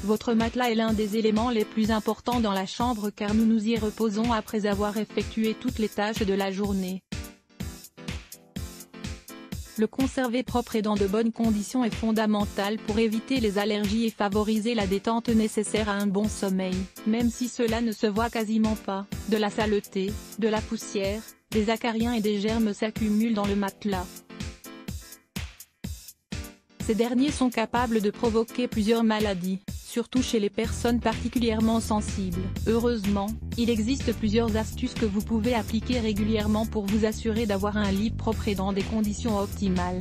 Votre matelas est l'un des éléments les plus importants dans la chambre car nous nous y reposons après avoir effectué toutes les tâches de la journée. Le conserver propre et dans de bonnes conditions est fondamental pour éviter les allergies et favoriser la détente nécessaire à un bon sommeil. Même si cela ne se voit quasiment pas, de la saleté, de la poussière, des acariens et des germes s'accumulent dans le matelas. Ces derniers sont capables de provoquer plusieurs maladies, surtout chez les personnes particulièrement sensibles. Heureusement, il existe plusieurs astuces que vous pouvez appliquer régulièrement pour vous assurer d'avoir un lit propre et dans des conditions optimales.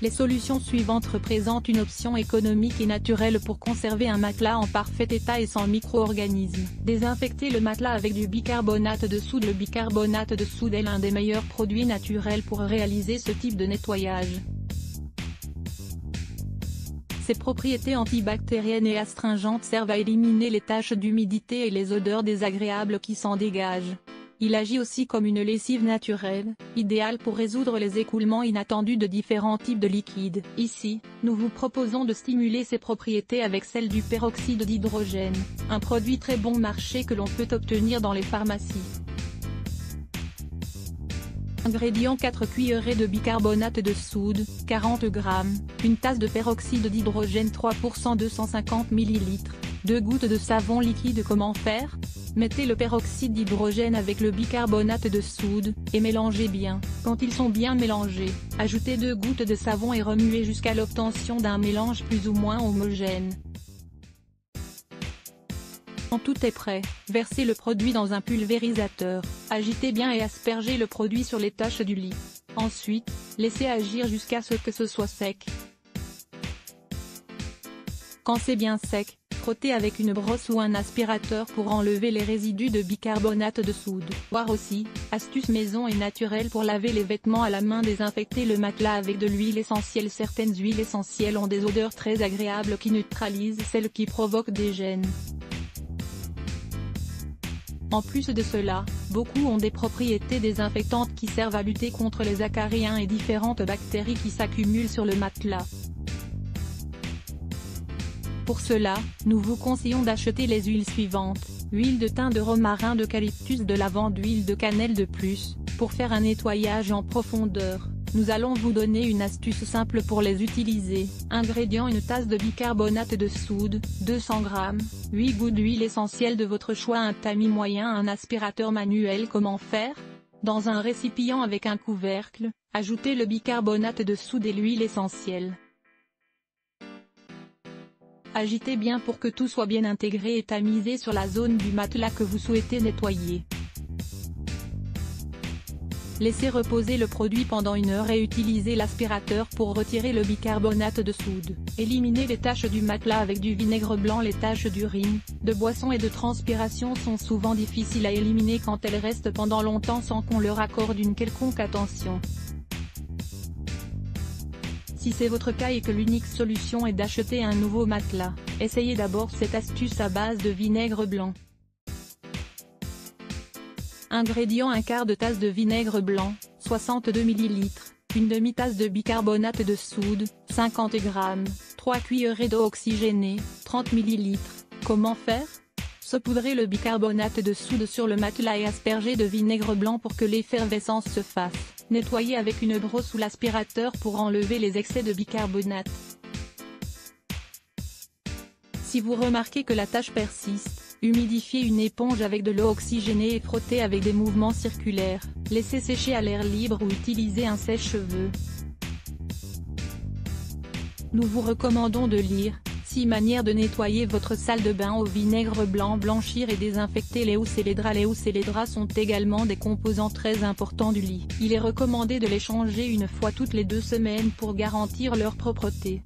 Les solutions suivantes représentent une option économique et naturelle pour conserver un matelas en parfait état et sans micro-organismes. Désinfectez le matelas avec du bicarbonate de soude. Le bicarbonate de soude est l'un des meilleurs produits naturels pour réaliser ce type de nettoyage. Ses propriétés antibactériennes et astringentes servent à éliminer les taches d'humidité et les odeurs désagréables qui s'en dégagent. Il agit aussi comme une lessive naturelle, idéale pour résoudre les écoulements inattendus de différents types de liquides. Ici, nous vous proposons de stimuler ses propriétés avec celle du peroxyde d'hydrogène, un produit très bon marché que l'on peut obtenir dans les pharmacies. Ingrédients: 4 cuillerées de bicarbonate de soude, 40 g, une tasse de peroxyde d'hydrogène 3% 250 ml, 2 gouttes de savon liquide. Comment faire? Mettez le peroxyde d'hydrogène avec le bicarbonate de soude, et mélangez bien. Quand ils sont bien mélangés, ajoutez 2 gouttes de savon et remuez jusqu'à l'obtention d'un mélange plus ou moins homogène. Quand tout est prêt, versez le produit dans un pulvérisateur, agitez bien et aspergez le produit sur les taches du lit. Ensuite, laissez agir jusqu'à ce que ce soit sec. Quand c'est bien sec, frottez avec une brosse ou un aspirateur pour enlever les résidus de bicarbonate de soude. Voir aussi, astuce maison et naturelle pour laver les vêtements à la main. Désinfectez le matelas avec de l'huile essentielle. Certaines huiles essentielles ont des odeurs très agréables qui neutralisent celles qui provoquent des gènes. En plus de cela, beaucoup ont des propriétés désinfectantes qui servent à lutter contre les acariens et différentes bactéries qui s'accumulent sur le matelas. Pour cela, nous vous conseillons d'acheter les huiles suivantes: huile de thym, de romarin, d'eucalyptus, de lavande, d'huile de cannelle. De plus, pour faire un nettoyage en profondeur, nous allons vous donner une astuce simple pour les utiliser. Ingrédients: une tasse de bicarbonate de soude, 200 g, 8 gouttes d'huile essentielle de votre choix, un tamis moyen, un aspirateur manuel. Comment faire? Dans un récipient avec un couvercle, ajoutez le bicarbonate de soude et l'huile essentielle. Agitez bien pour que tout soit bien intégré et tamisé sur la zone du matelas que vous souhaitez nettoyer. Laissez reposer le produit pendant 1 heure et utilisez l'aspirateur pour retirer le bicarbonate de soude. Éliminez les taches du matelas avec du vinaigre blanc. Les taches d'urine, de boisson et de transpiration sont souvent difficiles à éliminer quand elles restent pendant longtemps sans qu'on leur accorde une quelconque attention. Si c'est votre cas et que l'unique solution est d'acheter un nouveau matelas, essayez d'abord cette astuce à base de vinaigre blanc. Ingrédients: un quart de tasse de vinaigre blanc, 62 ml, une demi-tasse de bicarbonate de soude, 50 g, 3 cuillerées d'eau oxygénée, 30 ml. Comment faire? Saupoudrez le bicarbonate de soude sur le matelas et aspergez de vinaigre blanc pour que l'effervescence se fasse. Nettoyez avec une brosse ou l'aspirateur pour enlever les excès de bicarbonate. Si vous remarquez que la tache persiste, humidifiez une éponge avec de l'eau oxygénée et frottez avec des mouvements circulaires. Laissez sécher à l'air libre ou utilisez un sèche-cheveux. Nous vous recommandons de lire 6 manières de nettoyer votre salle de bain au vinaigre blanc. Blanchir et désinfecter les housses et les draps. Les housses et les draps sont également des composants très importants du lit. Il est recommandé de les changer 1 fois toutes les 2 semaines pour garantir leur propreté.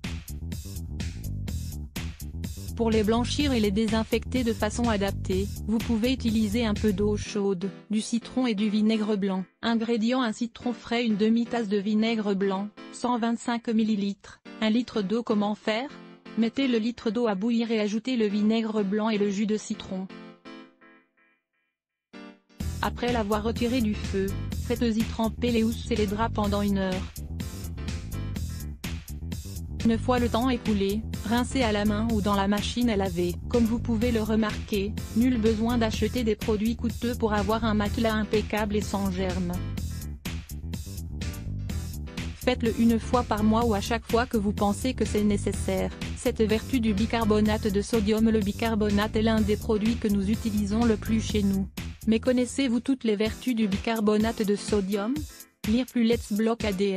Pour les blanchir et les désinfecter de façon adaptée, vous pouvez utiliser un peu d'eau chaude, du citron et du vinaigre blanc. Ingrédients: un citron frais, une demi-tasse de vinaigre blanc, 125 ml, 1 litre d'eau. Comment faire? Mettez le litre d'eau à bouillir et ajoutez le vinaigre blanc et le jus de citron. Après l'avoir retiré du feu, faites-y tremper les housses et les draps pendant 1 heure. une fois le temps écoulé, rincez à la main ou dans la machine à laver. Comme vous pouvez le remarquer, nul besoin d'acheter des produits coûteux pour avoir un matelas impeccable et sans germes. Faites-le une fois par mois ou à chaque fois que vous pensez que c'est nécessaire. Cette vertu du bicarbonate de sodium. Le bicarbonate est l'un des produits que nous utilisons le plus chez nous. Mais connaissez-vous toutes les vertus du bicarbonate de sodium? Lire plus Let's Block ADS.